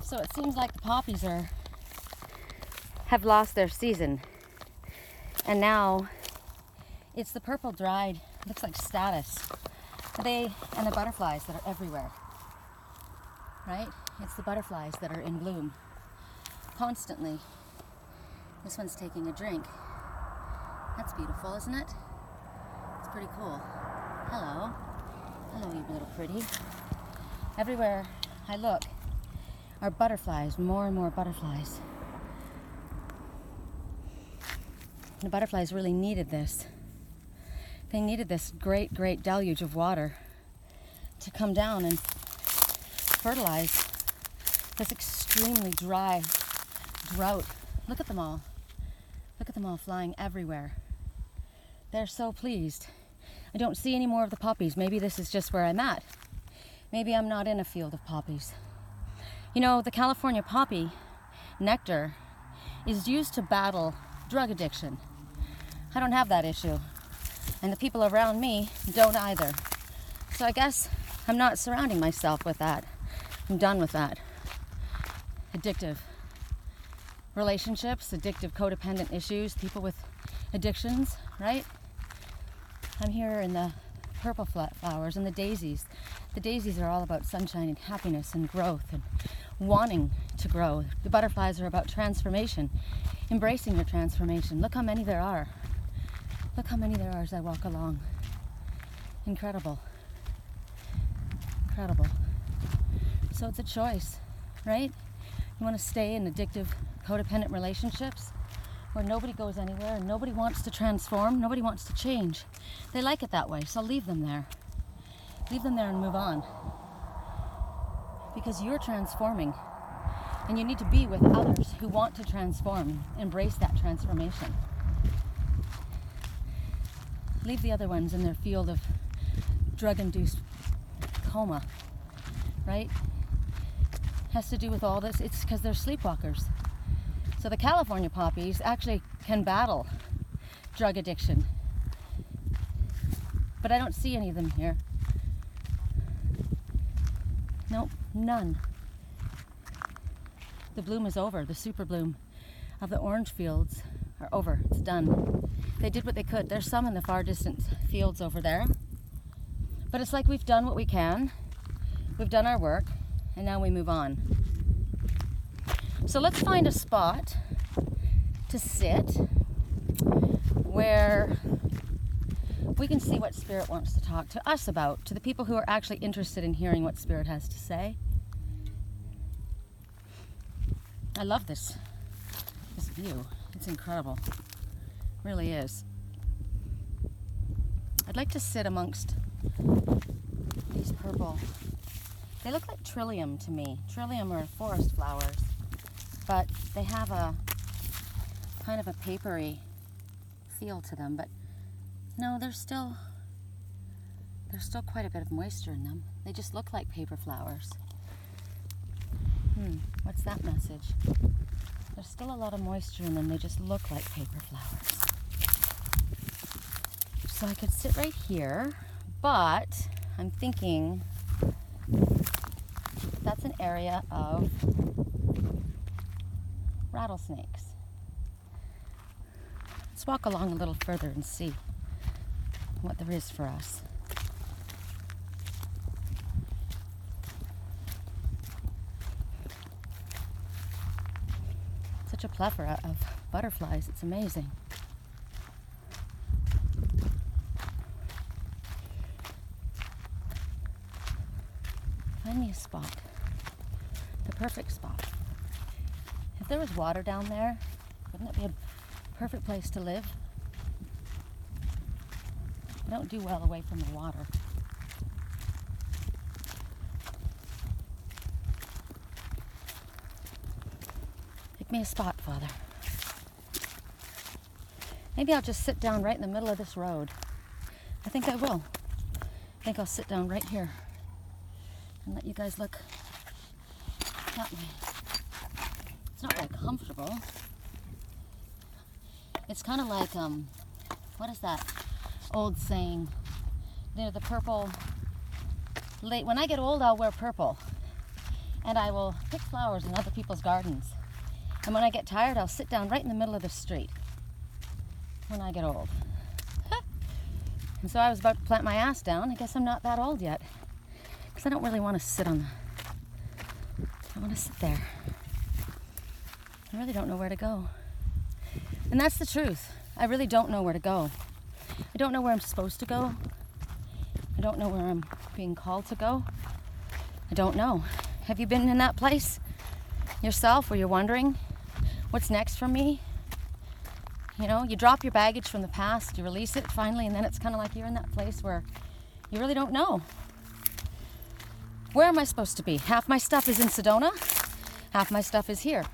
So it seems like the poppies have lost their season. And now it's the purple dried, looks like status. And the butterflies that are everywhere, right? It's the butterflies that are in bloom constantly. This one's taking a drink. That's beautiful, isn't it? It's pretty cool. Hello. Hello, you little pretty. Everywhere I look are butterflies, more and more butterflies. The butterflies really needed this. They needed this great, great deluge of water to come down and fertilize this extremely dry drought. Look at them all. Look at them all flying everywhere. They're so pleased. I don't see any more of the poppies. Maybe this is just where I'm at. Maybe I'm not in a field of poppies. You know, the California poppy nectar is used to battle drug addiction. I don't have that issue. And the people around me don't either. So I guess I'm not surrounding myself with that. I'm done with that. Addictive relationships, addictive codependent issues, people with addictions, right? I'm here in the purple flowers and the daisies. The daisies are all about sunshine and happiness and growth and wanting to grow. The butterflies are about transformation, embracing your transformation. Look how many there are. Look how many there are as I walk along. Incredible. Incredible. So it's a choice, right? You want to stay in addictive, codependent relationships where nobody goes anywhere and nobody wants to transform, nobody wants to change. They like it that way, so leave them there. Leave them there and move on. Because you're transforming and you need to be with others who want to transform, embrace that transformation. Leave the other ones in their field of drug-induced coma, right? Has to do with all this. It's because they're sleepwalkers. So the California poppies actually can battle drug addiction. But I don't see any of them here. Nope, none. The bloom is over. The super bloom of the orange fields are over. It's done. They did what they could. There's some in the far distant fields over there. But it's like we've done what we can. We've done our work, and now we move on. So let's find a spot to sit where we can see what Spirit wants to talk to us about, to the people who are actually interested in hearing what Spirit has to say. I love this view. It's incredible. It really is. I'd like to sit amongst these purple. They look like trillium to me. Trillium are forest flowers, but they have a kind of a papery feel to them. But no, there's still quite a bit of moisture in them. They just look like paper flowers. What's that message? There's still a lot of moisture in them. They just look like paper flowers. So I could sit right here, but I'm thinking that's an area of rattlesnakes. Let's walk along a little further and see what there is for us. Such a plethora of butterflies, it's amazing. Find me a spot, the perfect spot. If there was water down there, wouldn't it be a perfect place to live? I don't do well away from the water. Pick me a spot, Father. Maybe I'll just sit down right in the middle of this road. I think I will. I think I'll sit down right here and let you guys look at me. It's not very comfortable. It's kind of like, what is that old saying? You know, the purple, when I get old, I'll wear purple. and I will pick flowers in other people's gardens. And when I get tired, I'll sit down right in the middle of the street when I get old. And so I was about to plant my ass down. I guess I'm not that old yet, because I don't really want to sit on the... I want to sit there. I really don't know where to go. And that's the truth. I really don't know where to go. I don't know where I'm supposed to go. I don't know where I'm being called to go. I don't know. Have you been in that place yourself where you're wondering, what's next for me? You know, you drop your baggage from the past, you release it finally, and then it's kind of like you're in that place where you really don't know. Where am I supposed to be? Half my stuff is in Sedona, half my stuff is here,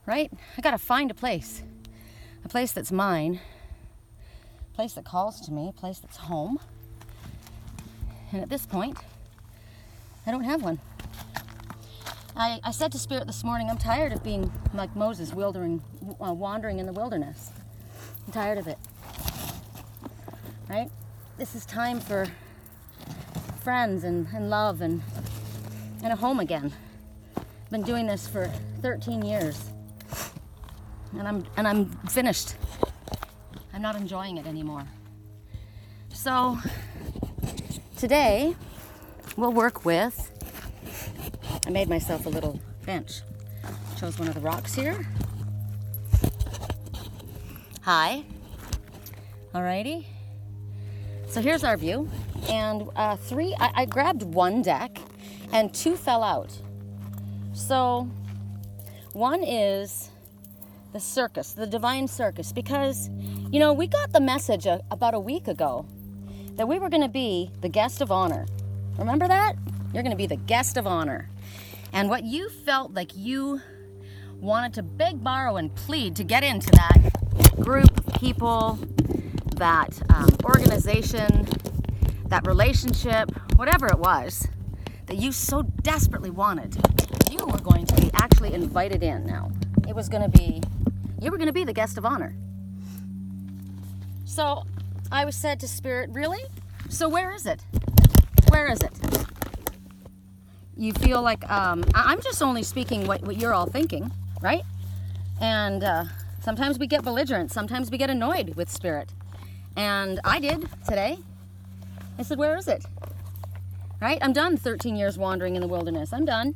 right? I gotta find a place that's mine, a place that calls to me, a place that's home. And at this point, I don't have one. I said to Spirit this morning, I'm tired of being like Moses, wandering in the wilderness. I'm tired of it. Right? This is time for friends and love and a home again. I've been doing this for 13 years. And I'm finished. I'm not enjoying it anymore. So today we'll work with, I made myself a little bench. Chose one of the rocks here. Hi. Alrighty. So here's our view. And I grabbed one deck and two fell out. So one is the Circus, the Divine Circus, because, you know, we got the message about a week ago that we were going to be the guest of honor. Remember that? You're going to be the guest of honor. And what you felt like you wanted to beg, borrow, and plead to get into that group of people, that organization, that relationship, whatever it was that you so desperately wanted, you were going to be actually invited in now. You were going to be the guest of honor. So I was said to Spirit, really? So where is it? Where is it? You feel like, I'm just only speaking what you're all thinking, right? And sometimes we get belligerent. Sometimes we get annoyed with Spirit. And I did today. I said, where is it? Right? I'm done 13 years wandering in the wilderness. I'm done.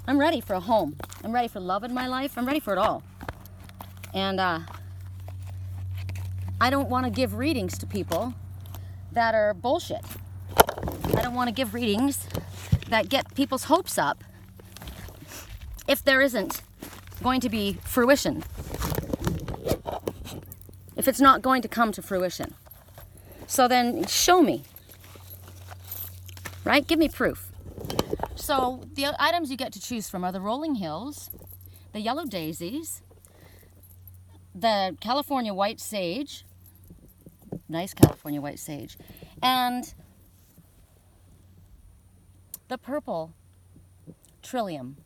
I'm ready for a home. I'm ready for love in my life. I'm ready for it all. And I don't want to give readings to people that are bullshit. I don't want to give readings that get people's hopes up if there isn't going to be fruition. If it's not going to come to fruition. So then show me. Right? Give me proof. So the items you get to choose from are the rolling hills, the yellow daisies, the California white sage, nice California white sage, and the purple trillium.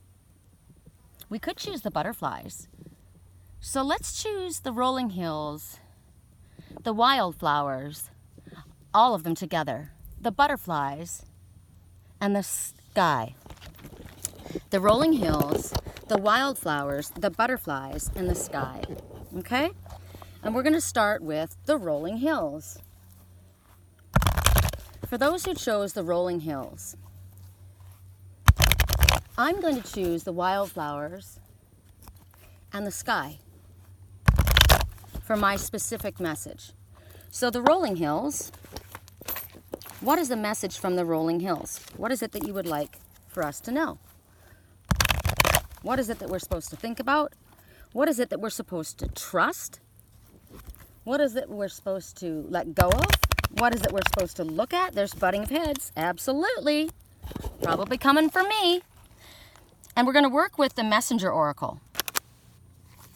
We could choose the butterflies. So let's choose the rolling hills, the wildflowers, all of them together, the butterflies, and the sky. The rolling hills, the wildflowers, the butterflies, and the sky. Okay? And we're going to start with the rolling hills. For those who chose the rolling hills, I'm going to choose the wildflowers and the sky for my specific message. So the rolling hills, what is the message from the rolling hills? What is it that you would like for us to know? What is it that we're supposed to think about? What is it that we're supposed to trust? What is it we're supposed to let go of? What is it we're supposed to look at? There's butting of heads. Absolutely. Probably coming for me. And we're going to work with the messenger oracle.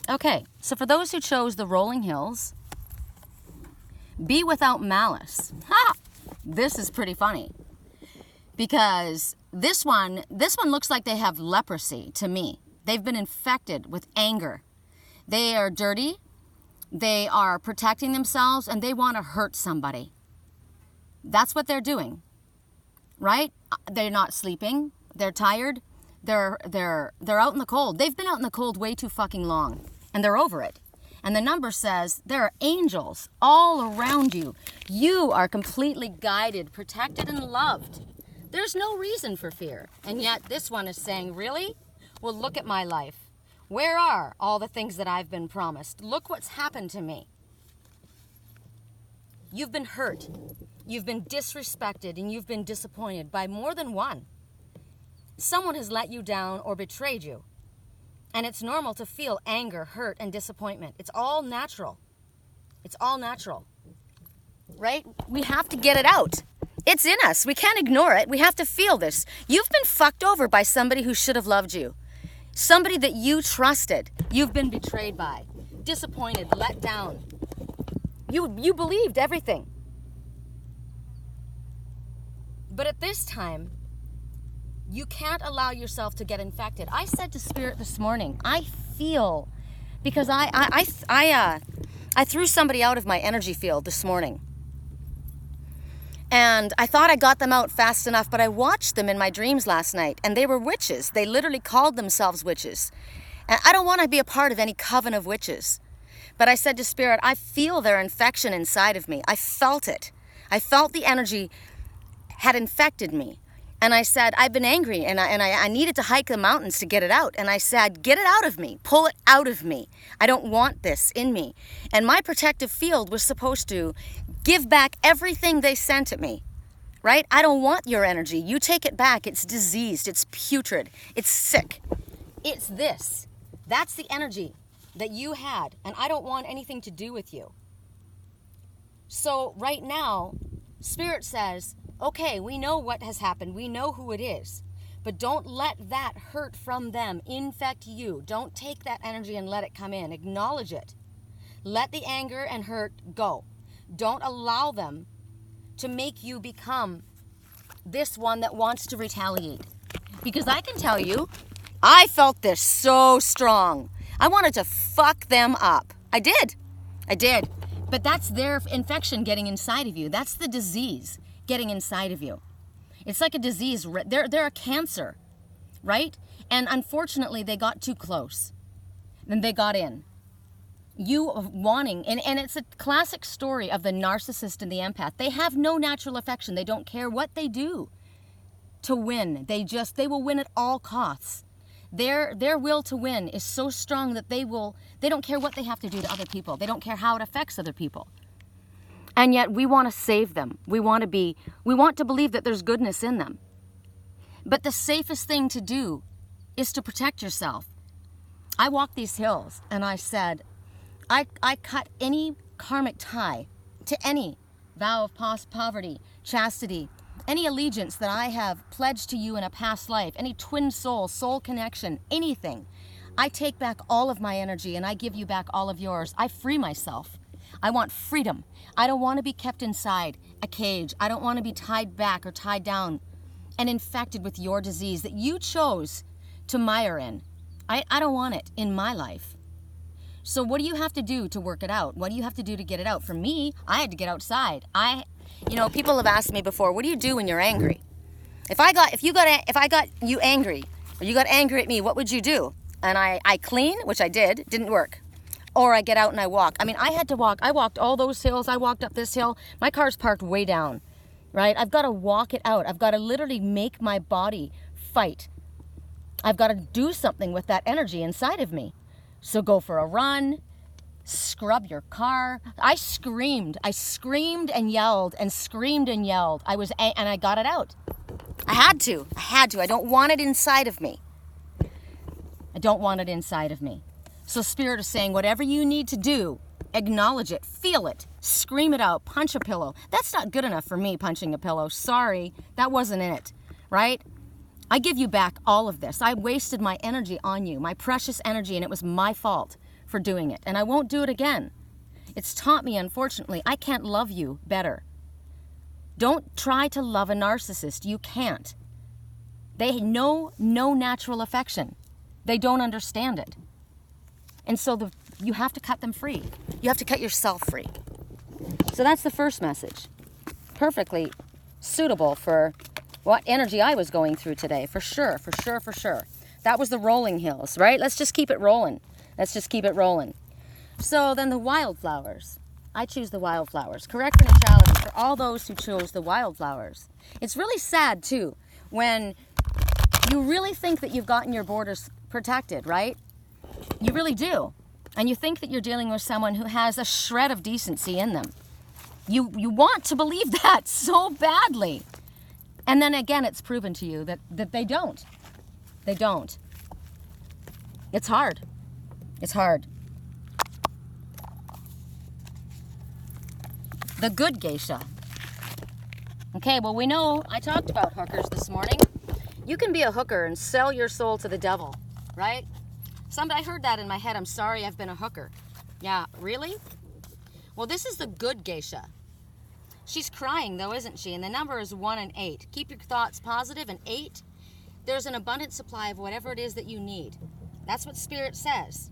Okay, so for those who chose the rolling hills, be without malice. Ha! This is pretty funny. Because this one looks like they have leprosy to me. They've been infected with anger. They are dirty. They are protecting themselves and they want to hurt somebody. That's what they're doing, right? They're not sleeping. They're tired. They're out in the cold. They've been out in the cold way too fucking long, and they're over it. And the number says there are angels all around you. You are completely guided, protected, and loved. There's no reason for fear. And yet this one is saying, really? Well, look at my life. Where are all the things that I've been promised? Look what's happened to me. You've been hurt. You've been disrespected, and you've been disappointed by more than one. Someone has let you down or betrayed you. And it's normal to feel anger, hurt, and disappointment. It's all natural. It's all natural. Right? We have to get it out. It's in us. We can't ignore it. We have to feel this. You've been fucked over by somebody who should have loved you. Somebody that you trusted. You've been betrayed by. Disappointed, let down. You believed everything. But at this time, you can't allow yourself to get infected. I said to Spirit this morning, I feel, because I threw somebody out of my energy field this morning. And I thought I got them out fast enough, but I watched them in my dreams last night, and they were witches. They literally called themselves witches. And I don't want to be a part of any coven of witches. But I said to Spirit, I feel their infection inside of me. I felt it. I felt the energy had infected me. And I said, I've been angry, and I needed to hike the mountains to get it out. And I said, get it out of me. Pull it out of me. I don't want this in me. And my protective field was supposed to give back everything they sent at me, right? I don't want your energy. You take it back. It's diseased. It's putrid. It's sick. It's this. That's the energy that you had, and I don't want anything to do with you. So right now, Spirit says, okay, we know what has happened. We know who it is. But don't let that hurt from them infect you. Don't take that energy and let it come in. Acknowledge it. Let the anger and hurt go. Don't allow them to make you become this one that wants to retaliate. Because I can tell you, I felt this so strong. I wanted to fuck them up. I did. But that's their infection getting inside of you. That's the disease getting inside of you. It's like a disease. They're a cancer, right? And unfortunately, they got too close. Then they got in. You wanting, and it's a classic story of the narcissist and the empath. They have no natural affection. They don't care what they do to win. They will win at all costs. Their will to win is so strong that they don't care what they have to do to other people. They don't care how it affects other people. And yet we want to save them. We want to believe that there's goodness in them. But the safest thing to do is to protect yourself. I walked these hills and I said, I cut any karmic tie to any vow of poverty, chastity, any allegiance that I have pledged to you in a past life, any twin soul connection, anything. I take back all of my energy and I give you back all of yours. I free myself. I want freedom. I don't want to be kept inside a cage. I don't want to be tied back or tied down and infected with your disease that you chose to mire in. I don't want it in my life. So what do you have to do to work it out? What do you have to do to get it out? For me, I had to get outside. People have asked me before, what do you do when you're angry? If I got you angry, or you got angry at me, what would you do? And I clean, which I did, didn't work. Or I get out and I walk. I had to walk. I walked all those hills. I walked up this hill. My car's parked way down, right? I've got to walk it out. I've got to literally make my body fight. I've got to do something with that energy inside of me. So go for a run, scrub your car. I screamed and yelled and screamed and yelled. And I got it out. I had to. I don't want it inside of me. So Spirit is saying, whatever you need to do, acknowledge it, feel it, scream it out, punch a pillow. That's not good enough for me, punching a pillow. Sorry, that wasn't it, right? I give you back all of this. I wasted my energy on you, my precious energy, and it was my fault for doing it. And I won't do it again. It's taught me, unfortunately, I can't love you better. Don't try to love a narcissist. You can't. They know no natural affection. They don't understand it. And so you have to cut them free. You have to cut yourself free. So that's the first message. Perfectly suitable for what energy I was going through today, for sure, for sure, for sure. That was the rolling hills, right? Let's just keep it rolling. Let's just keep it rolling. So then the wildflowers. I choose the wildflowers. Correct neutrality for all those who chose the wildflowers. It's really sad, too, when you really think that you've gotten your borders protected, right? You really do. And you think that you're dealing with someone who has a shred of decency in them. You want to believe that so badly. And then again, it's proven to you that they don't. They don't. It's hard. It's hard. The good geisha. Okay, well, we know, I talked about hookers this morning. You can be a hooker and sell your soul to the devil, right? I heard that in my head. I'm sorry, I've been a hooker. Yeah, really? Well, this is the good geisha. She's crying, though, isn't she? And the number is 1 and 8. Keep your thoughts positive. And 8, there's an abundant supply of whatever it is that you need. That's what Spirit says.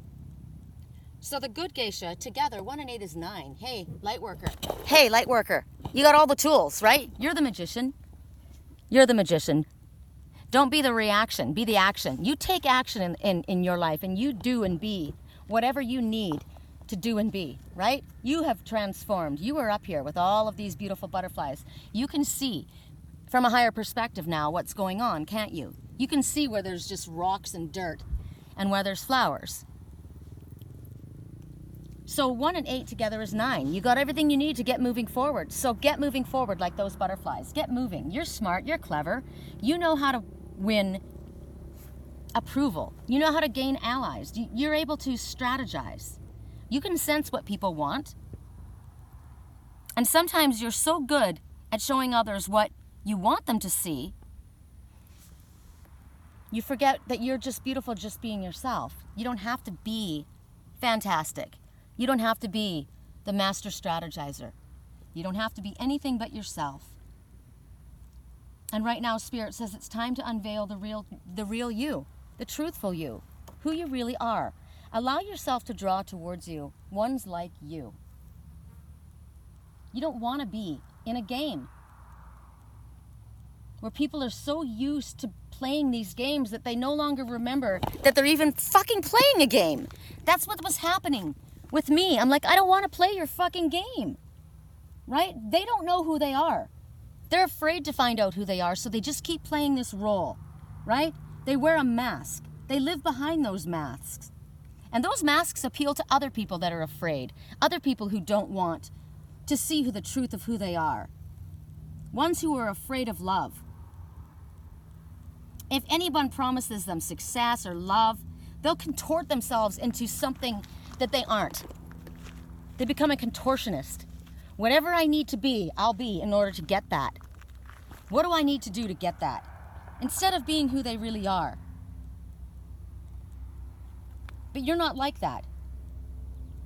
So the good geisha, together, 1 and 8 is 9. Hey, light worker. Hey, light worker. You got all the tools, right? You're the magician. You're the magician. Don't be the reaction. Be the action. You take action in your life, and you do and be whatever you need to do and be, right? You have transformed. You are up here with all of these beautiful butterflies. You can see from a higher perspective now what's going on, can't you? You can see where there's just rocks and dirt and where there's flowers. So 1 and 8 together is 9. You got everything you need to get moving forward. So get moving forward like those butterflies. Get moving. You're smart. You're clever. You know how to win approval. You know how to gain allies. You're able to strategize. You can sense what people want. And sometimes you're so good at showing others what you want them to see, you forget that you're just beautiful just being yourself. You don't have to be fantastic. You don't have to be the master strategizer. You don't have to be anything but yourself. And right now, Spirit says it's time to unveil the real you, the truthful you, who you really are. Allow yourself to draw towards you ones like you. You don't want to be in a game where people are so used to playing these games that they no longer remember that they're even fucking playing a game. That's what was happening with me. I'm like, I don't want to play your fucking game, right? They don't know who they are. They're afraid to find out who they are, so they just keep playing this role, right? They wear a mask. They live behind those masks. And those masks appeal to other people that are afraid, other people who don't want to see the truth of who they are, ones who are afraid of love. If anyone promises them success or love, they'll contort themselves into something that they aren't. They become a contortionist. Whatever I need to be, I'll be in order to get that. What do I need to do to get that? Instead of being who they really are. But you're not like that.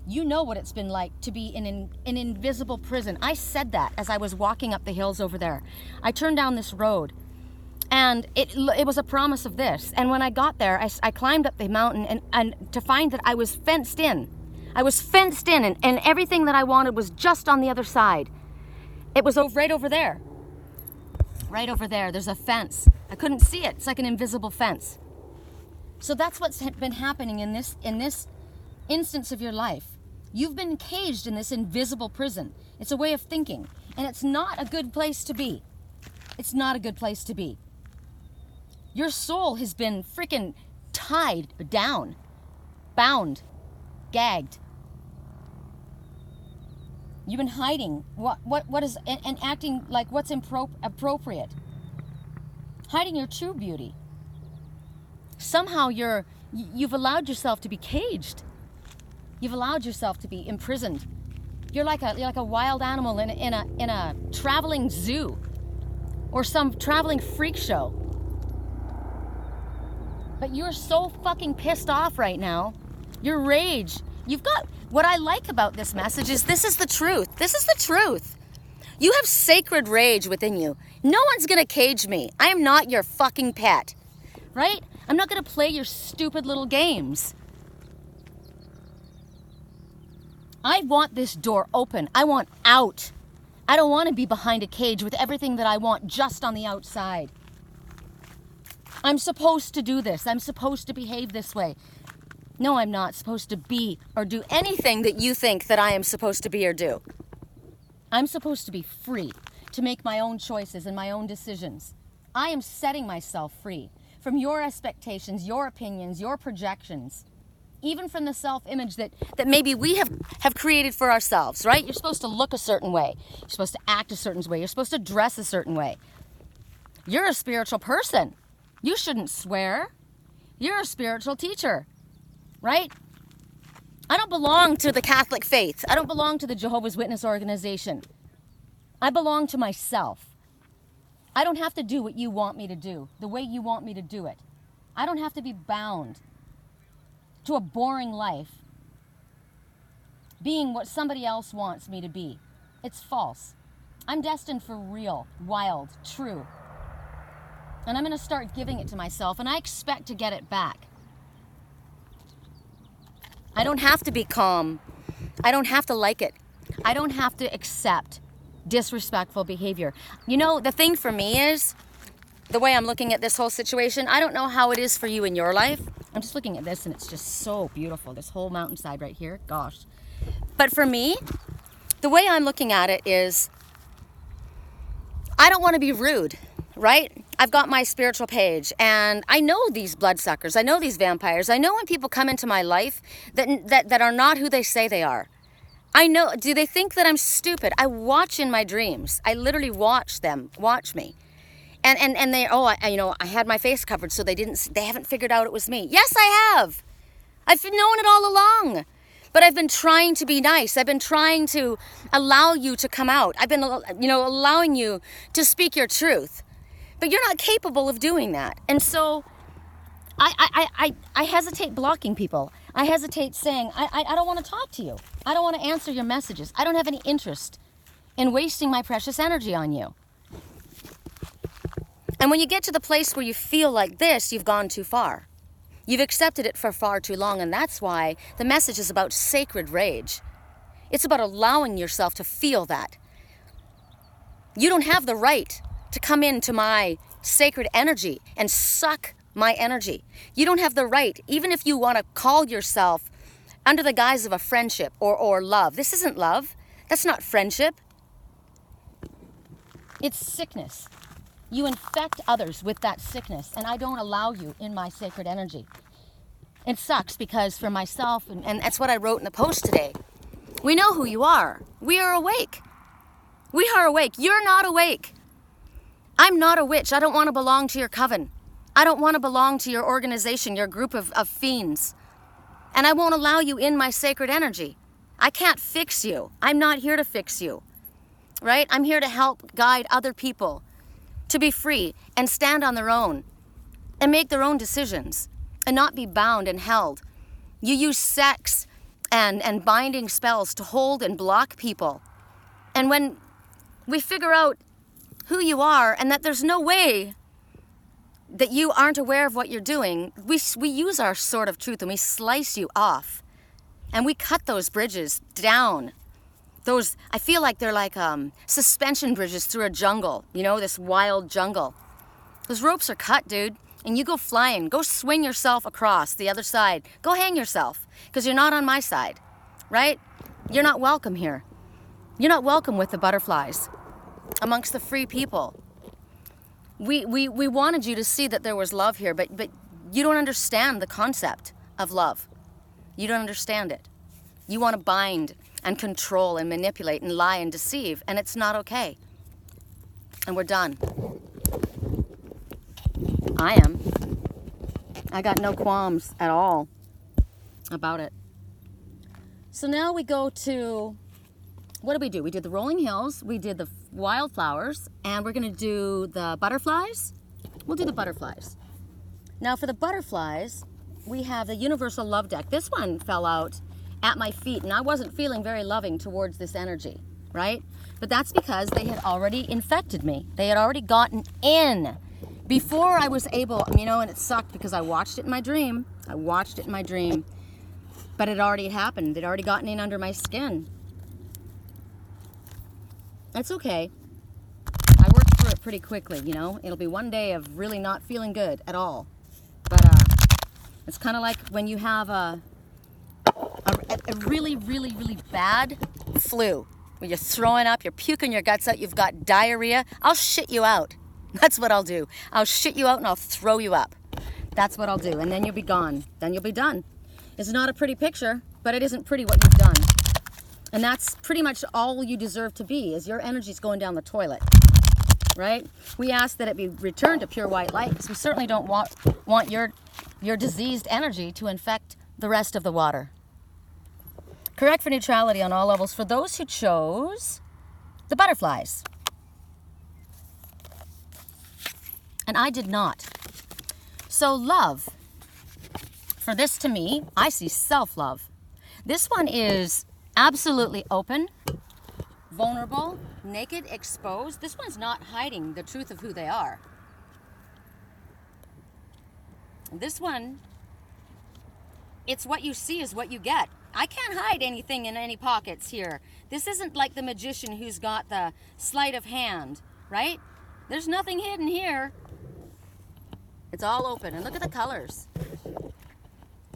You know what it's been like to be in an invisible prison. I said that as I was walking up the hills over there. I turned down this road, and it was a promise of this. And when I got there, I climbed up the mountain and to find that I was fenced in. I was fenced in, and everything that I wanted was just on the other side. It was right over there. Right over there. There's a fence. I couldn't see it. It's like an invisible fence. So that's what's been happening in this instance of your life. You've been caged in this invisible prison. It's a way of thinking, and it's not a good place to be. It's not a good place to be. Your soul has been freaking tied down, bound, gagged. You've been hiding what is and acting like what's appropriate. Hiding your true beauty. Somehow you've allowed yourself to be caged. You've allowed yourself to be imprisoned. You're like a wild animal in a traveling zoo or some traveling freak show. But you're so fucking pissed off right now. Your rage. You've got, what I like about this message is this is the truth. This is the truth. You have sacred rage within you. No one's gonna cage me. I am not your fucking pet, right? I'm not gonna play your stupid little games. I want this door open. I want out. I don't want to be behind a cage with everything that I want just on the outside. I'm supposed to do this. I'm supposed to behave this way. No, I'm not supposed to be or do anything that you think that I am supposed to be or do. I'm supposed to be free to make my own choices and my own decisions. I am setting myself free from your expectations, your opinions, your projections, even from the self-image that maybe we have created for ourselves, right? You're supposed to look a certain way. You're supposed to act a certain way. You're supposed to dress a certain way. You're a spiritual person. You shouldn't swear. You're a spiritual teacher, right? I don't belong to the Catholic faith. I don't belong to the Jehovah's Witness organization. I belong to myself. I don't have to do what you want me to do, the way you want me to do it. I don't have to be bound to a boring life, being what somebody else wants me to be. It's false. I'm destined for real, wild, true. And I'm going to start giving it to myself, and I expect to get it back. I don't have to be calm. I don't have to like it. I don't have to accept disrespectful behavior. You know, the thing for me is, the way I'm looking at this whole situation, I don't know how it is for you in your life. I'm just looking at this and it's just so beautiful. This whole mountainside right here, gosh. But for me, the way I'm looking at it is, I don't want to be rude, right? I've got my spiritual page and I know these bloodsuckers. I know these vampires. I know when people come into my life that are not who they say they are. I know, do they think that I'm stupid? I watch in my dreams. I literally watch them, watch me. And they, I had my face covered so they haven't figured out it was me. Yes, I have. I've known it all along. But I've been trying to be nice. I've been trying to allow you to come out. I've been, allowing you to speak your truth. But you're not capable of doing that. And so I hesitate blocking people. I hesitate saying, I don't want to talk to you. I don't want to answer your messages. I don't have any interest in wasting my precious energy on you. And when you get to the place where you feel like this, you've gone too far. You've accepted it for far too long, and that's why the message is about sacred rage. It's about allowing yourself to feel that. You don't have the right to come into my sacred energy and suck my energy. You don't have the right, even if you want to call yourself under the guise of a friendship or love. This isn't love. That's not friendship. It's sickness. You infect others with that sickness, and I don't allow you in my sacred energy. It sucks because for myself, and that's what I wrote in the post today, we know who you are. We are awake. We are awake. You're not awake. I'm not a witch. I don't want to belong to your coven. I don't want to belong to your organization, your group of fiends. And I won't allow you in my sacred energy. I can't fix you. I'm not here to fix you, right? I'm here to help guide other people to be free and stand on their own and make their own decisions and not be bound and held. You use sex and binding spells to hold and block people. And when we figure out who you are and that there's no way that you aren't aware of what you're doing, we use our sword of truth and we slice you off. And we cut those bridges down. Those, I feel like they're like suspension bridges through a jungle, this wild jungle. Those ropes are cut, dude, and you go flying. Go swing yourself across the other side. Go hang yourself, because you're not on my side, right? You're not welcome here. You're not welcome with the butterflies amongst the free people. We wanted you to see that there was love here, but you don't understand the concept of love. You don't understand it. You want to bind and control and manipulate and lie and deceive, and it's not okay. And we're done. I am. I got no qualms at all about it. So now we go to, what did we do? We did the rolling hills, we did the wildflowers, and we're going to do the butterflies. We'll do the butterflies. Now for the butterflies, we have the universal love deck. This one fell out at my feet, and I wasn't feeling very loving towards this energy, right? But that's because they had already infected me. They had already gotten in before I was able, and it sucked because I watched it in my dream. But it already happened. They'd already gotten in under my skin. That's okay. I worked through it pretty quickly, you know. It'll be one day of really not feeling good at all. But it's kind of like when you have a really, really, really bad flu, where you're throwing up, you're puking your guts out, you've got diarrhea. I'll shit you out. That's what I'll do. I'll shit you out and I'll throw you up. That's what I'll do. And then you'll be gone. Then you'll be done. It's not a pretty picture, but it isn't pretty what you've done. And that's pretty much all you deserve to be, is your energy's going down the toilet, right? We ask that it be returned to pure white light, because we certainly don't want your diseased energy to infect the rest of the water. Correct for neutrality on all levels for those who chose the butterflies. And I did not. So love, for this to me, I see self-love. This one is absolutely open, vulnerable, naked, exposed. This one's not hiding the truth of who they are. This one, it's what you see is what you get. I can't hide anything in any pockets here. This isn't like the magician who's got the sleight of hand, right? There's nothing hidden here. It's all open. And look at the colors.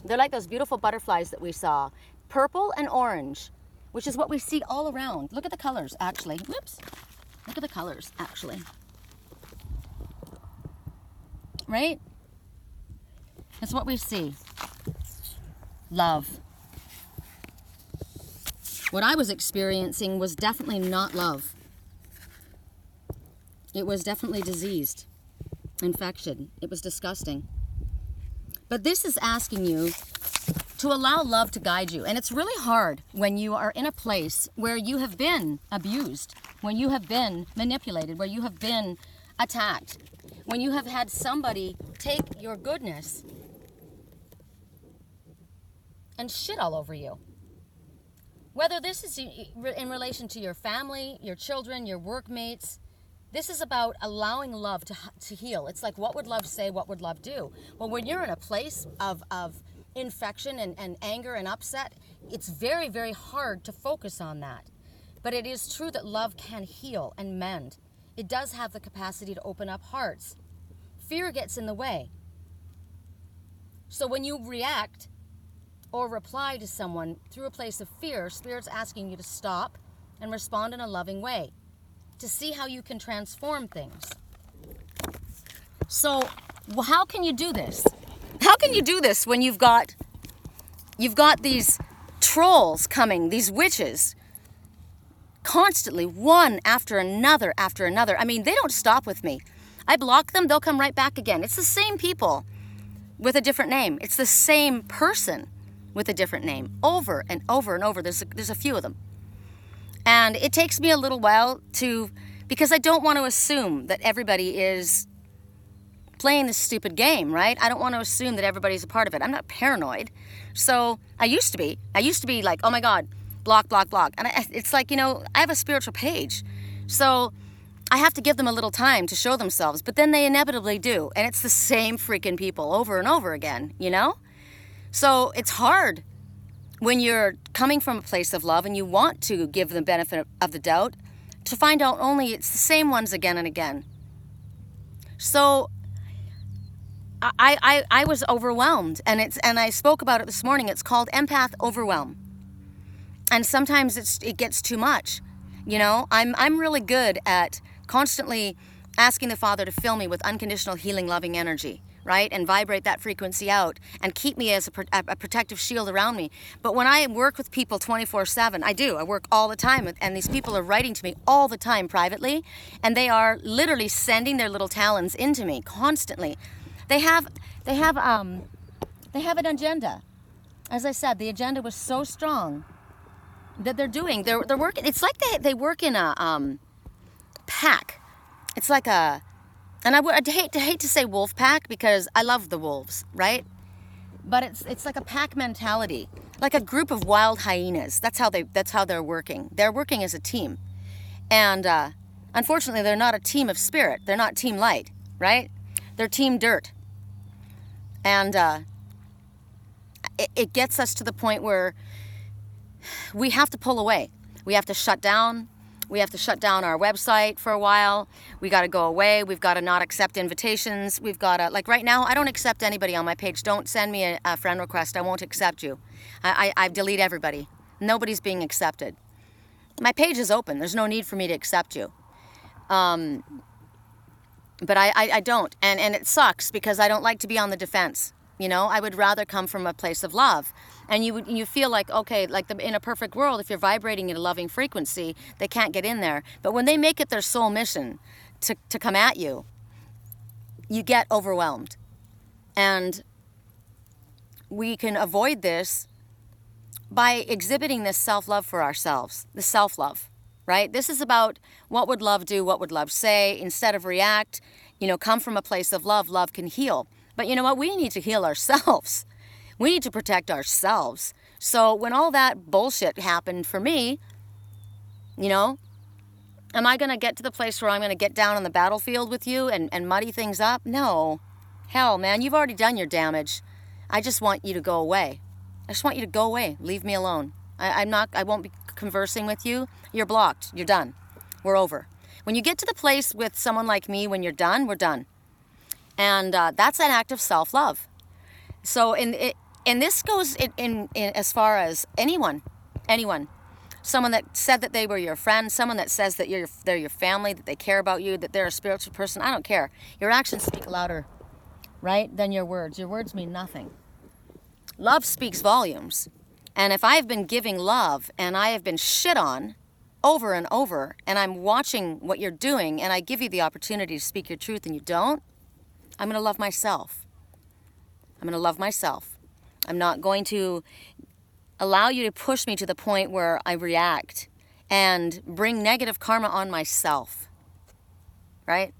They're like those beautiful butterflies that we saw. Purple and orange, which is what we see all around. Look at the colors, actually. Whoops. Look at the colors, actually. Right? That's what we see. Love. What I was experiencing was definitely not love. It was definitely diseased, infection. It was disgusting. But this is asking you to allow love to guide you. And it's really hard when you are in a place where you have been abused, when you have been manipulated, where you have been attacked, when you have had somebody take your goodness and shit all over you. Whether this is in relation to your family, your children, your workmates, this is about allowing love to heal. It's like, what would love say? What would love do? Well, when you're in a place of infection and anger and upset, it's very, very hard to focus on that. But it is true that love can heal and mend. It does have the capacity to open up hearts. Fear gets in the way. So when you react or reply to someone through a place of fear, Spirit's asking you to stop and respond in a loving way, to see how you can transform things. So how can you do this? How can you do this when you've got these trolls coming, these witches, constantly, one after another after another? I mean, they don't stop with me. I block them, they'll come right back again. It's the same people with a different name. It's the same person with a different name, over and over and over. There's a few of them. And it takes me a little while because I don't want to assume that everybody is playing this stupid game, right? I don't want to assume that everybody's a part of it. I'm not paranoid. So I used to be like, oh my God, block, block, block. And it's like, I have a spiritual page. So I have to give them a little time to show themselves, but then they inevitably do. And it's the same freaking people over and over again, So it's hard when you're coming from a place of love and you want to give them the benefit of the doubt, to find out only it's the same ones again and again. So I was overwhelmed, and I spoke about it this morning. It's called empath overwhelm. And sometimes it gets too much. I'm really good at constantly asking the Father to fill me with unconditional healing, loving energy, right? And vibrate that frequency out and keep me as a protective shield around me. But when I work with people 24/7, I work all the time, and these people are writing to me all the time privately, and they are literally sending their little talons into me constantly. They have an agenda. As I said, the agenda was so strong that they're working. It's like they work in a pack. It's like I'd hate to say wolf pack, because I love the wolves, right? But it's like a pack mentality, like a group of wild hyenas. That's how they're working. They're working as a team, and unfortunately, they're not a team of spirit. They're not team light, right? They're team dirt, and it gets us to the point where we have to pull away. We have to shut down. We have to shut down our website for a while. We got to go away. We've got to not accept invitations. We've got to, like right now, I don't accept anybody on my page. Don't send me a friend request. I won't accept you. I delete everybody. Nobody's being accepted. My page is open. There's no need for me to accept you. But I don't. And it sucks because I don't like to be on the defense. You know, I would rather come from a place of love. And you feel like, okay, like in a perfect world, if you're vibrating at a loving frequency, they can't get in there. But when they make it their sole mission to come at you, you get overwhelmed. And we can avoid this by exhibiting this self-love for ourselves, the self-love, right? This is about what would love do, what would love say, instead of react, you know, come from a place of love. Love can heal. But you know what? We need to heal ourselves. We need to protect ourselves. So when all that bullshit happened for me, you know, am I going to get to the place where I'm going to get down on the battlefield with you and muddy things up? No. Hell, man, you've already done your damage. I just want you to go away. I just want you to go away. Leave me alone. I won't be conversing with you. You're blocked. You're done. We're over. When you get to the place with someone like me, when you're done, we're done. And that's an act of self-love. So and this goes in as far as anyone. Someone that said that they were your friend, someone that says that they're your family, that they care about you, that they're a spiritual person. I don't care. Your actions speak louder, right, than your words. Your words mean nothing. Love speaks volumes. And if I've been giving love and I have been shit on over and over, and I'm watching what you're doing, and I give you the opportunity to speak your truth and you don't, I'm going to love myself. I'm going to love myself. I'm not going to allow you to push me to the point where I react and bring negative karma on myself. Right?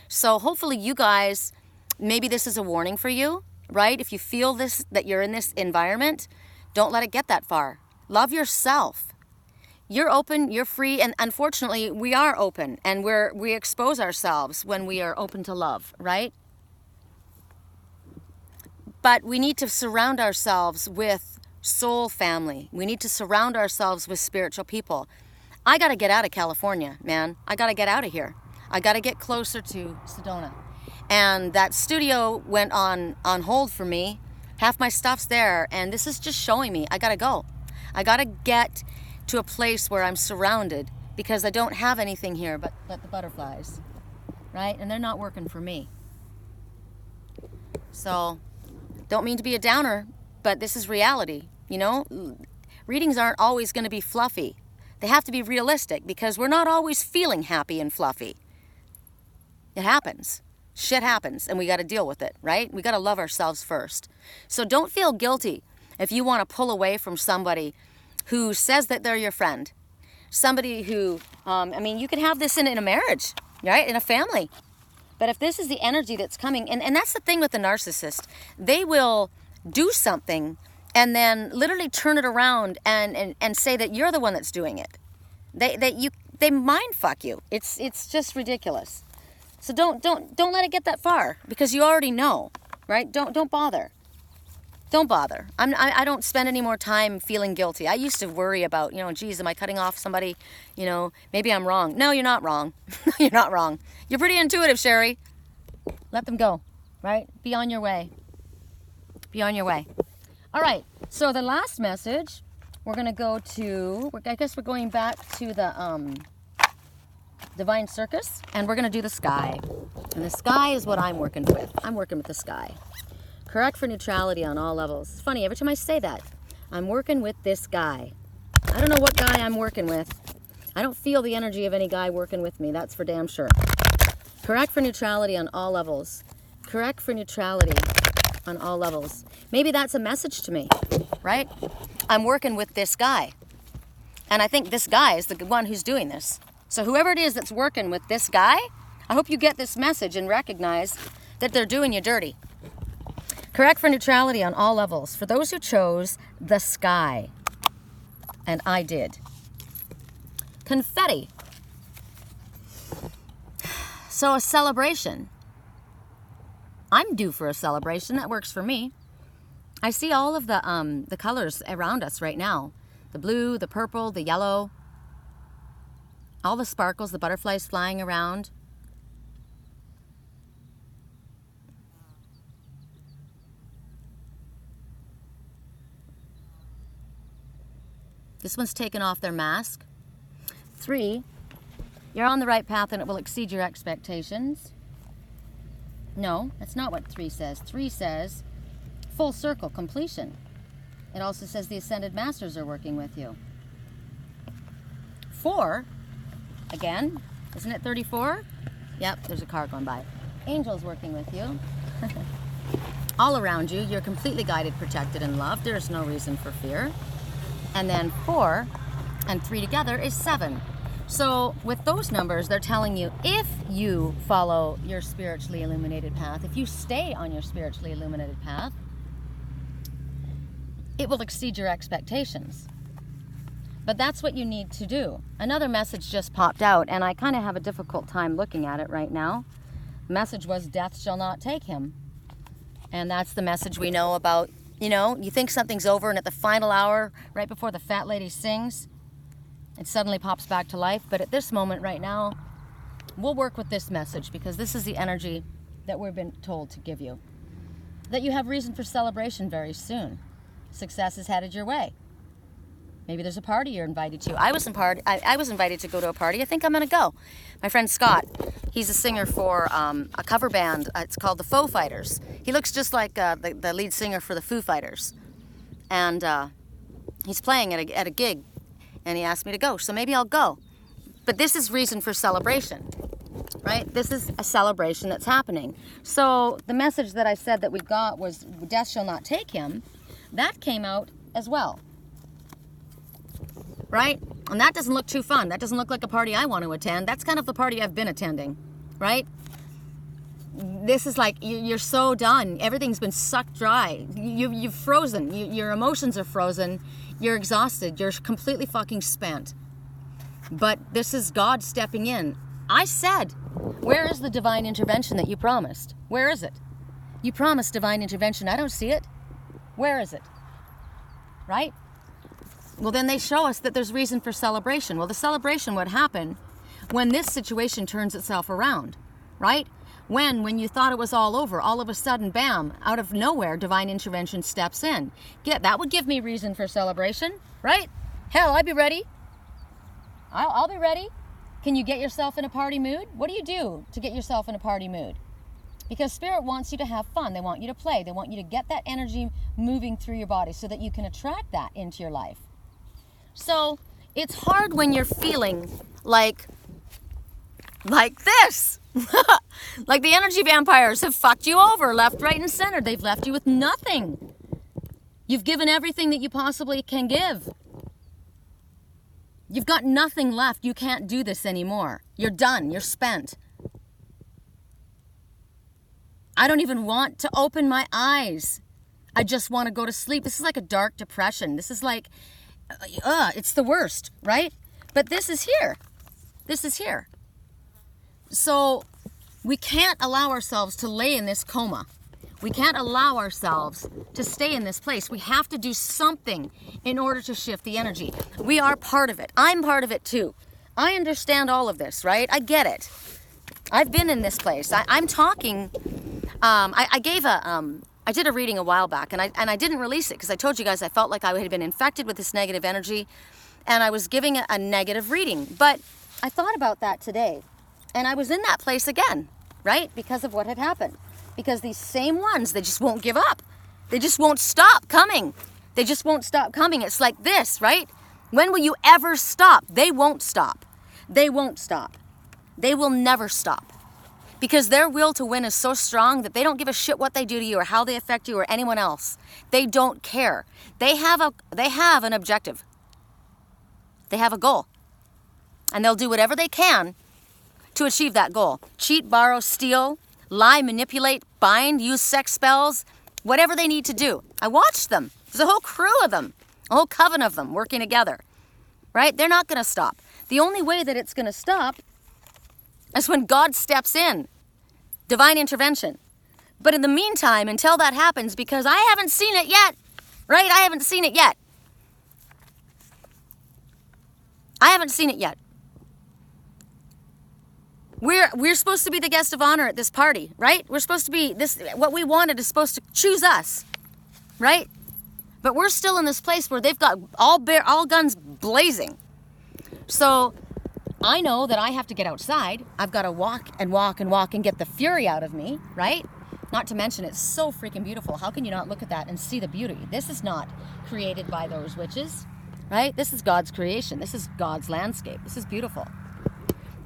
So hopefully you guys, maybe this is a warning for you, right? If you feel this, that you're in this environment, don't let it get that far. Love yourself. You're open, you're free, and unfortunately, we are open, and we expose ourselves when we are open to love, right? But we need to surround ourselves with soul family. We need to surround ourselves with spiritual people. I got to get out of California, man. I got to get out of here. I got to get closer to Sedona. And that studio went on hold for me. Half my stuff's there, and this is just showing me I got to go. I got to get to a place where I'm surrounded, because I don't have anything here but the butterflies, right? And they're not working for me. So, don't mean to be a downer, but this is reality, you know? Readings aren't always going to be fluffy. They have to be realistic, because we're not always feeling happy and fluffy. It happens. Shit happens, and we got to deal with it, right? We got to love ourselves first. So don't feel guilty if you want to pull away from somebody who says that they're your friend. Somebody who, I mean, you could have this in a marriage, right? In a family. But if this is the energy that's coming, and that's the thing with the narcissist, they will do something and then literally turn it around and say that you're the one that's doing it. They mind fuck you. It's just ridiculous. So don't let it get that far, because you already know, right? Don't bother. Don't bother. I don't spend any more time feeling guilty. I used to worry about, you know, geez, am I cutting off somebody? You know, maybe I'm wrong. No, you're not wrong. You're not wrong. You're pretty intuitive, Sherry. Let them go, right? Be on your way. Be on your way. All right. So the last message, we're going to go to, I guess we're going back to the Divine Circus, and we're going to do the sky. And the sky is what I'm working with. I'm working with the sky. Correct for neutrality on all levels. It's funny, every time I say that, I'm working with this guy. I don't know what guy I'm working with. I don't feel the energy of any guy working with me, that's for damn sure. Correct for neutrality on all levels. Correct for neutrality on all levels. Maybe that's a message to me, right? I'm working with this guy. And I think this guy is the one who's doing this. So whoever it is that's working with this guy, I hope you get this message and recognize that they're doing you dirty. Correct for neutrality on all levels. For those who chose the sky. And I did. Confetti. So a celebration. I'm due for a celebration. That works for me. I see all of the colors around us right now. The blue, the purple, the yellow. All the sparkles, the butterflies flying around. This one's taken off their mask. 3, you're on the right path and it will exceed your expectations. No, that's not what 3 says. 3 says full circle, completion. It also says the Ascended Masters are working with you. 4, again, isn't it 34? Yep, there's a car going by. Angels working with you. All around you, you're completely guided, protected, and loved. There's no reason for fear. And then 4 and 3 together is 7. So with those numbers, they're telling you if you follow your spiritually illuminated path, if you stay on your spiritually illuminated path, it will exceed your expectations. But that's what you need to do. Another message just popped out, and I kind of have a difficult time looking at it right now. The message was, death shall not take him. And that's the message we know about. You know, you think something's over, and at the final hour, right before the fat lady sings, it suddenly pops back to life. But at this moment right now, we'll work with this message, because this is the energy that we've been told to give you. That you have reason for celebration very soon. Success is headed your way. Maybe there's a party you're invited to. I was invited to go to a party. I think I'm going to go. My friend Scott, he's a singer for a cover band. It's called the Foo Fighters. He looks just like the lead singer for the Foo Fighters. And he's playing at a gig, and he asked me to go. So maybe I'll go. But this is reason for celebration, right? This is a celebration that's happening. So the message that I said that we got was, death shall not take him. That came out as well. Right? And that doesn't look too fun. That doesn't look like a party I want to attend. That's kind of the party I've been attending, right? This is like, you're so done. Everything's been sucked dry. You've frozen. Your emotions are frozen. You're exhausted. You're completely fucking spent. But this is God stepping in. I said, where is the divine intervention that you promised? Where is it? You promised divine intervention. I don't see it. Where is it? Right? Well, then they show us that there's reason for celebration. Well, the celebration would happen when this situation turns itself around, right? When you thought it was all over, all of a sudden, bam, out of nowhere, divine intervention steps in. That would give me reason for celebration, right? Hell, I'd be ready. I'll be ready. Can you get yourself in a party mood? What do you do to get yourself in a party mood? Because Spirit wants you to have fun. They want you to play. They want you to get that energy moving through your body so that you can attract that into your life. So it's hard when you're feeling like this. Like the energy vampires have fucked you over left, right, and center. They've left you with nothing. You've given everything that you possibly can give. You've got nothing left. You can't do this anymore. You're done. You're spent. I don't even want to open my eyes. I just want to go to sleep. This is like a dark depression. This is like, it's the worst, right? But this is here. This is here. So we can't allow ourselves to lay in this coma. We can't allow ourselves to stay in this place. We have to do something in order to shift the energy. We are part of it. I'm part of it too. I understand all of this, right? I get it. I've been in this place. I'm talking. I did a reading a while back, and I didn't release it because I told you guys I felt like I had been infected with this negative energy, and I was giving a negative reading. But I thought about that today, and I was in that place again, right? Because of what had happened. Because these same ones, they just won't give up. They just won't stop coming. They just won't stop coming. It's like this, right? When will you ever stop? They won't stop. They won't stop. They will never stop. Because their will to win is so strong that they don't give a shit what they do to you or how they affect you or anyone else. They don't care. They have an objective. They have a goal. And they'll do whatever they can to achieve that goal. Cheat, borrow, steal, lie, manipulate, bind, use sex spells, whatever they need to do. I watched them. There's a whole crew of them, a whole coven of them working together, right? They're not going to stop. The only way that it's going to stop is when God steps in, divine intervention. But in the meantime, until that happens, because I haven't seen it yet, right? I haven't seen it yet. I haven't seen it yet. We're supposed to be the guest of honor at this party, right? We're supposed to be this. What we wanted is supposed to choose us, right? But we're still in this place where they've got all guns blazing. So I know that I have to get outside. I've got to walk and walk and walk and get the fury out of me, right? Not to mention it's so freaking beautiful. How can you not look at that and see the beauty? This is not created by those witches, right? This is God's creation. This is God's landscape. This is beautiful.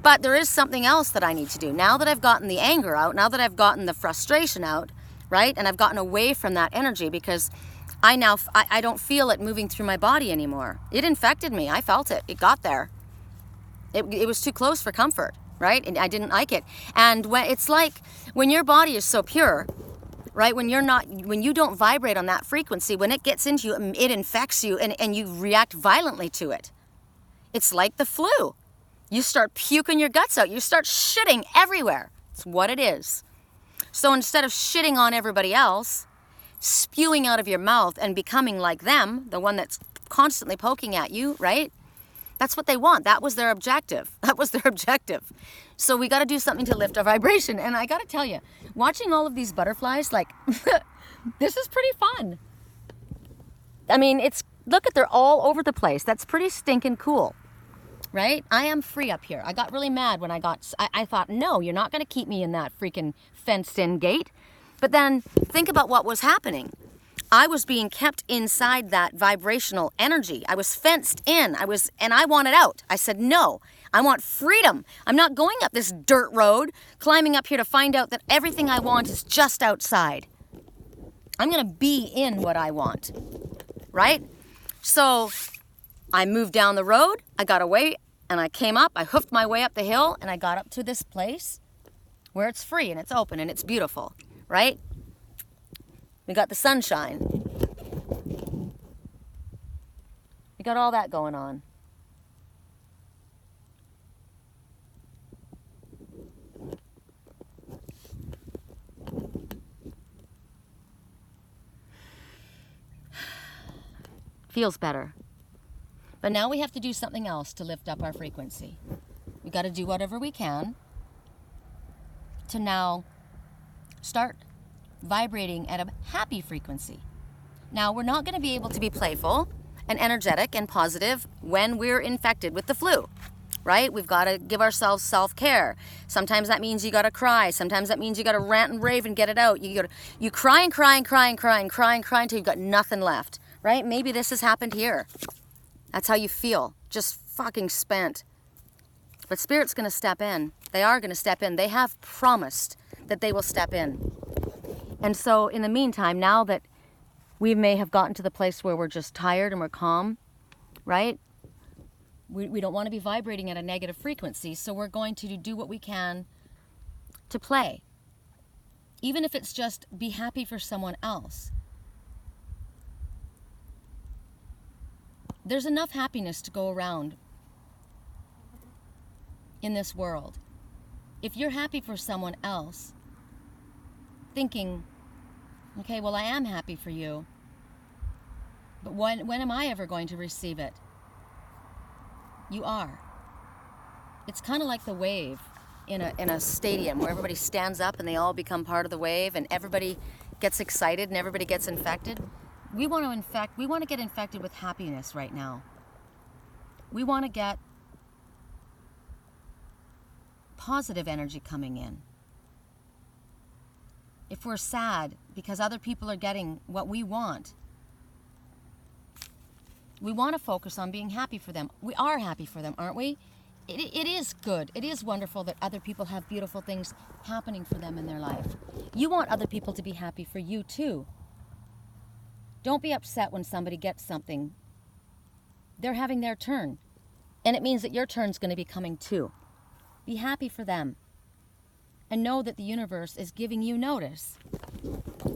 But there is something else that I need to do. Now that I've gotten the anger out, now that I've gotten the frustration out, right? And I've gotten away from that energy because I don't feel it moving through my body anymore. It infected me. I felt it. It got there. It was too close for comfort, right? And I didn't like it. And it's like when your body is so pure, right? When you don't vibrate on that frequency, when it gets into you, it infects you and you react violently to it. It's like the flu. You start puking your guts out. You start shitting everywhere. It's what it is. So instead of shitting on everybody else, spewing out of your mouth and becoming like them, the one that's constantly poking at you, right? That's what they want. That was their objective. So we got to do something to lift our vibration. And I got to tell you, watching all of these butterflies, like, this is pretty fun. I mean, they're all over the place. That's pretty stinking cool, right? I am free up here. I got really mad when I thought, no, you're not going to keep me in that freaking fenced in gate. But then think about what was happening. I was being kept inside that vibrational energy. I was fenced in. And I wanted out. I said, no, I want freedom. I'm not going up this dirt road, climbing up here to find out that everything I want is just outside. I'm going to be in what I want, right? So I moved down the road. I got away and I came up. I hoofed my way up the hill and I got up to this place where it's free and it's open and it's beautiful, right? We got the sunshine. We got all that going on. Feels better. But now we have to do something else to lift up our frequency. We got to do whatever we can to now start vibrating at a happy frequency. Now, we're not going to be able to be playful and energetic and positive when we're infected with the flu, right? We've got to give ourselves self-care. Sometimes that means you got to cry. Sometimes that means you got to rant and rave and get it out. You cry and cry and cry and cry and cry and cry until you've got nothing left, right? Maybe this has happened here. That's how you feel, just fucking spent. But Spirit's going to step in. They are going to step in. They have promised that they will step in. And so in the meantime, now that we may have gotten to the place where we're just tired and we're calm, right? We don't want to be vibrating at a negative frequency, so we're going to do what we can to play. Even if it's just be happy for someone else. There's enough happiness to go around in this world. If you're happy for someone else, thinking, okay, well, I am happy for you, but when am I ever going to receive it? You are. It's kind of like the wave in a stadium where everybody stands up and they all become part of the wave and everybody gets excited and everybody gets infected. We want to get infected with happiness right now. We want to get positive energy coming in. If we're sad because other people are getting what we want, we want to focus on being happy for them. We are happy for them, aren't we? It is good. It is wonderful that other people have beautiful things happening for them in their life. You want other people to be happy for you too. Don't be upset when somebody gets something. They're having their turn. And it means that your turn's going to be coming too. Be happy for them. And know that the universe is giving you notice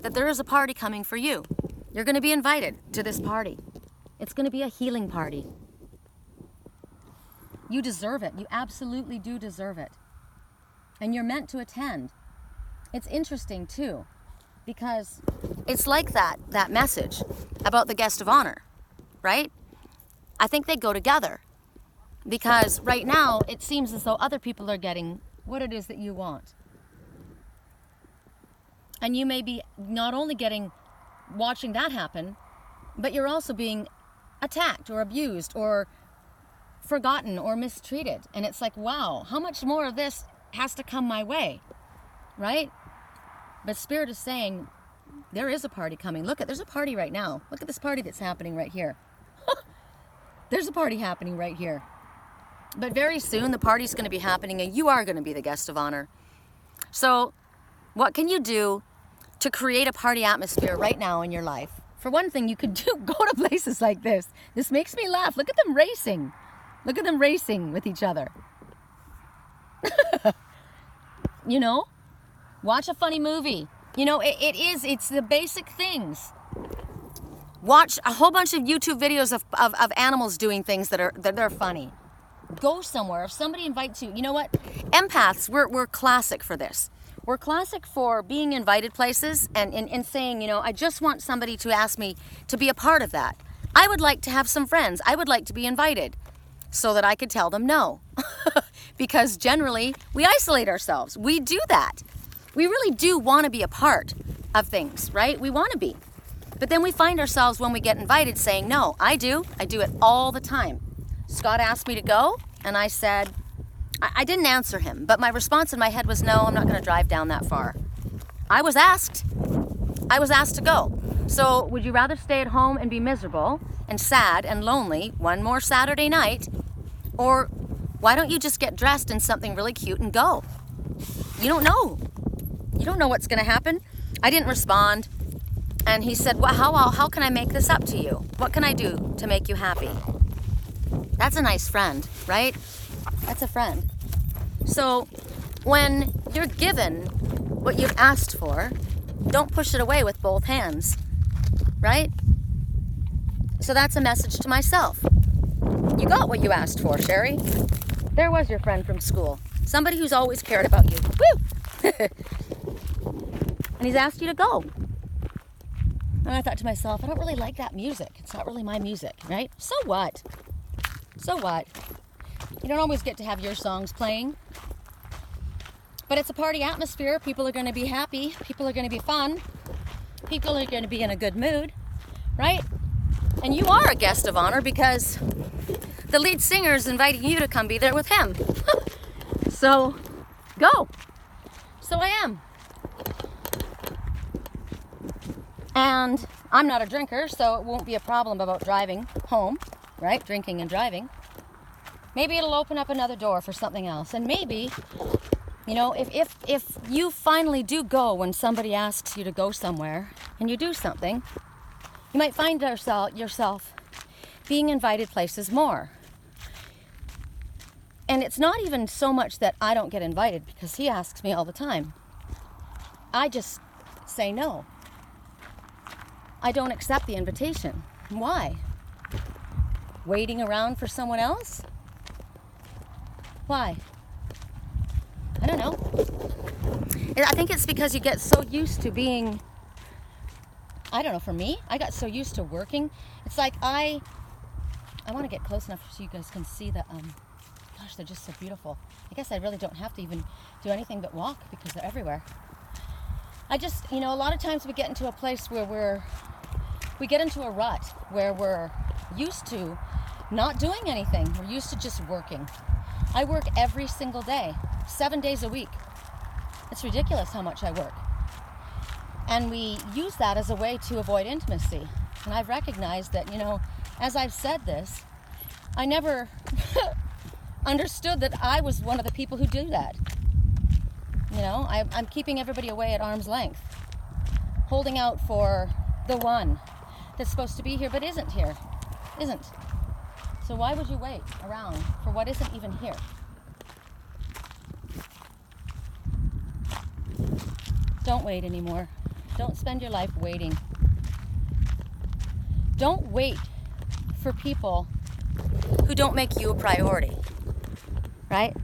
that there is a party coming for you. You're going to be invited to this party. It's going to be a healing party. You deserve it. You absolutely do deserve it. And you're meant to attend. It's interesting too, because it's like that message about the guest of honor, right? I think they go together, because right now it seems as though other people are getting what it is that you want. And you may be not only watching that happen, but you're also being attacked or abused or forgotten or mistreated. And it's like, wow, how much more of this has to come my way, right? But Spirit is saying, there is a party coming. Look, there's a party right now. Look at this party that's happening right here. There's a party happening right here. But very soon the party's going to be happening and you are going to be the guest of honor. So what can you do to create a party atmosphere right now in your life? For one thing, you could go to places like this. This makes me laugh. Look at them racing. Look at them racing with each other. You know, watch a funny movie. You know, it's the basic things. Watch a whole bunch of YouTube videos of animals doing things that are funny. Go somewhere. If somebody invites you, you know what? Empaths, we're classic for this. We're classic for being invited places and saying, you know, I just want somebody to ask me to be a part of that. I would like to have some friends. I would like to be invited so that I could tell them no. Because generally, we isolate ourselves. We do that. We really do want to be a part of things, right? We want to be. But then we find ourselves when we get invited saying, no, I do it all the time. Scott asked me to go, and I said, I didn't answer him, but my response in my head was, no, I'm not going to drive down that far. I was asked to go. So would you rather stay at home and be miserable and sad and lonely one more Saturday night? Or why don't you just get dressed in something really cute and go? You don't know. You don't know what's going to happen. I didn't respond. And he said, well, how can I make this up to you? What can I do to make you happy? That's a nice friend, right? That's a friend. So when you're given what you've asked for, don't push it away with both hands, right? So that's a message to myself. You got what you asked for, Sherry. There was your friend from school. Somebody who's always cared about you. Woo! And he's asked you to go. And I thought to myself, I don't really like that music. It's not really my music, right? So what? So what? You don't always get to have your songs playing. But it's a party atmosphere. People are going to be happy. People are going to be fun. People are going to be in a good mood, right? And you are a guest of honor because the lead singer is inviting you to come be there with him. So, go. So I am. And I'm not a drinker, so it won't be a problem about driving home, right? Drinking and driving. Maybe it'll open up another door for something else. And maybe, you know, if you finally do go when somebody asks you to go somewhere and you do something, you might find yourself being invited places more. And it's not even so much that I don't get invited because he asks me all the time. I just say no. I don't accept the invitation. Why? Waiting around for someone else? Why? I don't know. I think it's because you get so used to being, I don't know, for me, I got so used to working. It's like I want to get close enough so you guys can see the, gosh, they're just so beautiful. I guess I really don't have to even do anything but walk because they're everywhere. I just, you know, a lot of times we get into a place where we get into a rut where we're used to not doing anything. We're used to just working. I work every single day, 7 days a week. It's ridiculous how much I work. And we use that as a way to avoid intimacy. And I've recognized that, you know, as I've said this, I never understood that I was one of the people who do that. You know, I'm keeping everybody away at arm's length, holding out for the one that's supposed to be here but isn't here. Isn't. So why would you wait around for what isn't even here? Don't wait anymore. Don't spend your life waiting. Don't wait for people who don't make you a priority, right?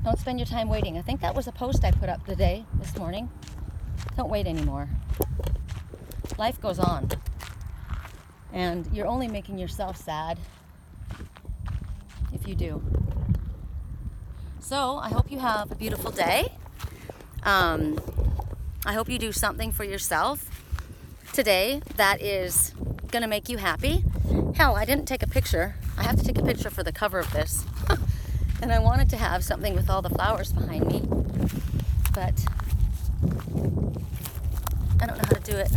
Don't spend your time waiting. I think that was a post I put up this morning. Don't wait anymore. Life goes on. And you're only making yourself sad if you do. So I hope you have a beautiful day. I hope you do something for yourself today that is going to make you happy. Hell, I didn't take a picture. I have to take a picture for the cover of this. And I wanted to have something with all the flowers behind me. But I don't know how to do it.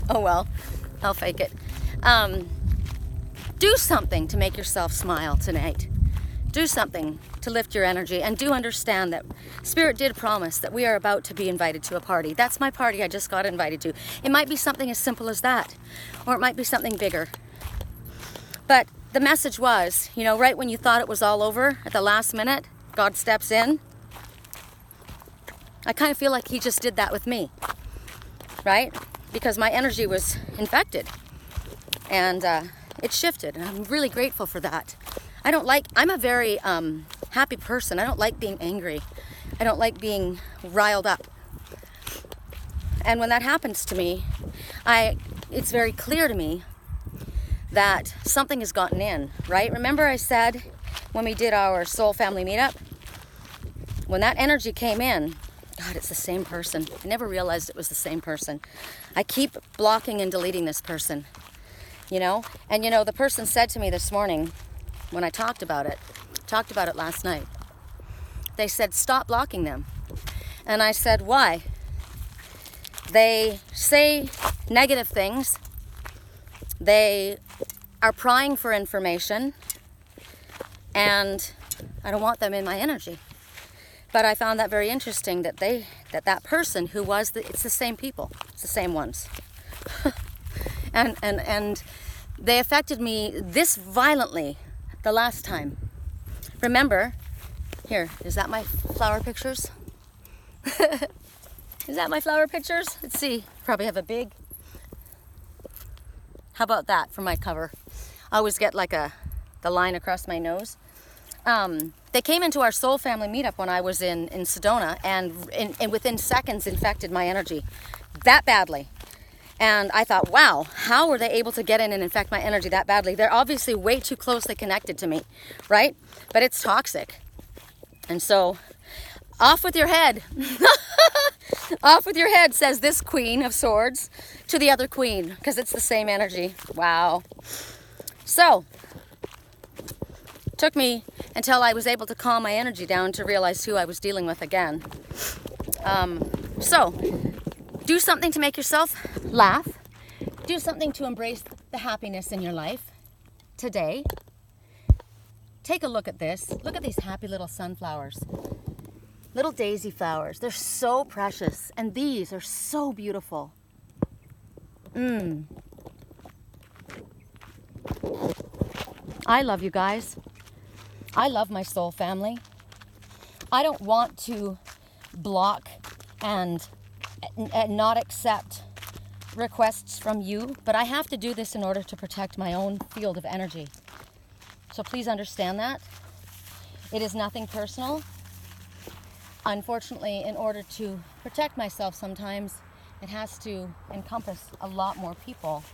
Oh well, I'll fake it. Do something to make yourself smile tonight. Do something to lift your energy, and do understand that Spirit did promise that we are about to be invited to a party. That's my party I just got invited to. It might be something as simple as that, or it might be something bigger. But the message was, you know, right when you thought it was all over, at the last minute, God steps in. I kind of feel like he just did that with me, right? Because my energy was infected, and it shifted, and I'm really grateful for that. I'm a very happy person. I don't like being angry. I don't like being riled up. And when that happens to me, it's very clear to me that something has gotten in, right? Remember I said when we did our soul family meetup, when that energy came in, God, it's the same person. I never realized it was the same person. I keep blocking and deleting this person, you know? And you know, the person said to me this morning, when I talked about it last night, they said, stop blocking them. And I said, why? They say negative things. They are prying for information, and I don't want them in my energy. But I found that very interesting that that person who was, it's the same people, it's the same ones. and they affected me this violently the last time. Remember, here, is that my flower pictures? Is that my flower pictures? Let's see, probably have a big, how about that for my cover? I always get like the line across my nose. They came into our soul family meetup when I was in Sedona, and within seconds infected my energy that badly. And I thought, wow, how were they able to get in and infect my energy that badly? They're obviously way too closely connected to me, right? But it's toxic. And so, off with your head. Off with your head, says this Queen of Swords to the other Queen, because it's the same energy. Wow. So, took me until I was able to calm my energy down to realize who I was dealing with again. So, do something to make yourself laugh. Do something to embrace the happiness in your life today. Take a look at this. Look at these happy little sunflowers. Little daisy flowers. They're so precious. And these are so beautiful. I love you guys. I love my soul family. I don't want to block and not accept requests from you, but I have to do this in order to protect my own field of energy. So please understand that. It is nothing personal. Unfortunately, in order to protect myself sometimes, it has to encompass a lot more people.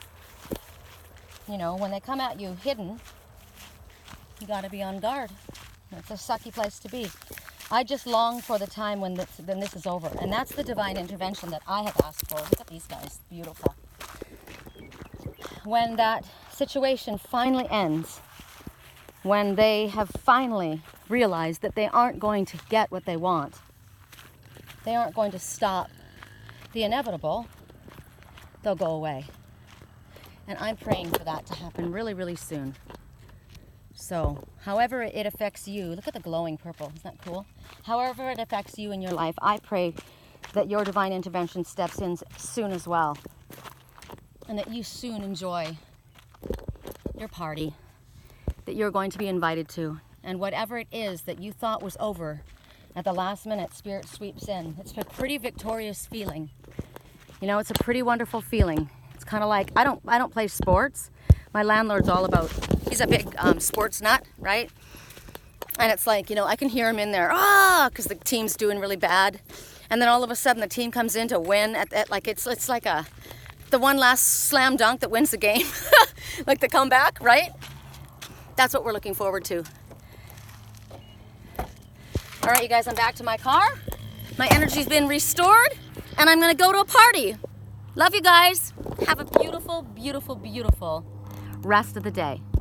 You know, when they come at you hidden, you got to be on guard. It's a sucky place to be. I just long for the time when this is over. And that's the divine intervention that I have asked for. Look at these guys. Beautiful. When that situation finally ends, when they have finally realized that they aren't going to get what they want, they aren't going to stop the inevitable, they'll go away. And I'm praying for that to happen really, really soon. So, however it affects you, look at the glowing purple, isn't that cool? However it affects you in your life, I pray that your divine intervention steps in soon as well. And that you soon enjoy your party that you're going to be invited to. And whatever it is that you thought was over, at the last minute, Spirit sweeps in. It's a pretty victorious feeling. You know, it's a pretty wonderful feeling. It's kind of like, I don't play sports. My landlord's all about, he's a big sports nut, right? And it's like, you know, I can hear him in there, because the team's doing really bad. And then all of a sudden the team comes in to win like it's like the one last slam dunk that wins the game. Like the comeback, right? That's what we're looking forward to. All right, you guys, I'm back to my car. My energy's been restored, and I'm gonna go to a party. Love you guys. Have a beautiful, beautiful, beautiful rest of the day.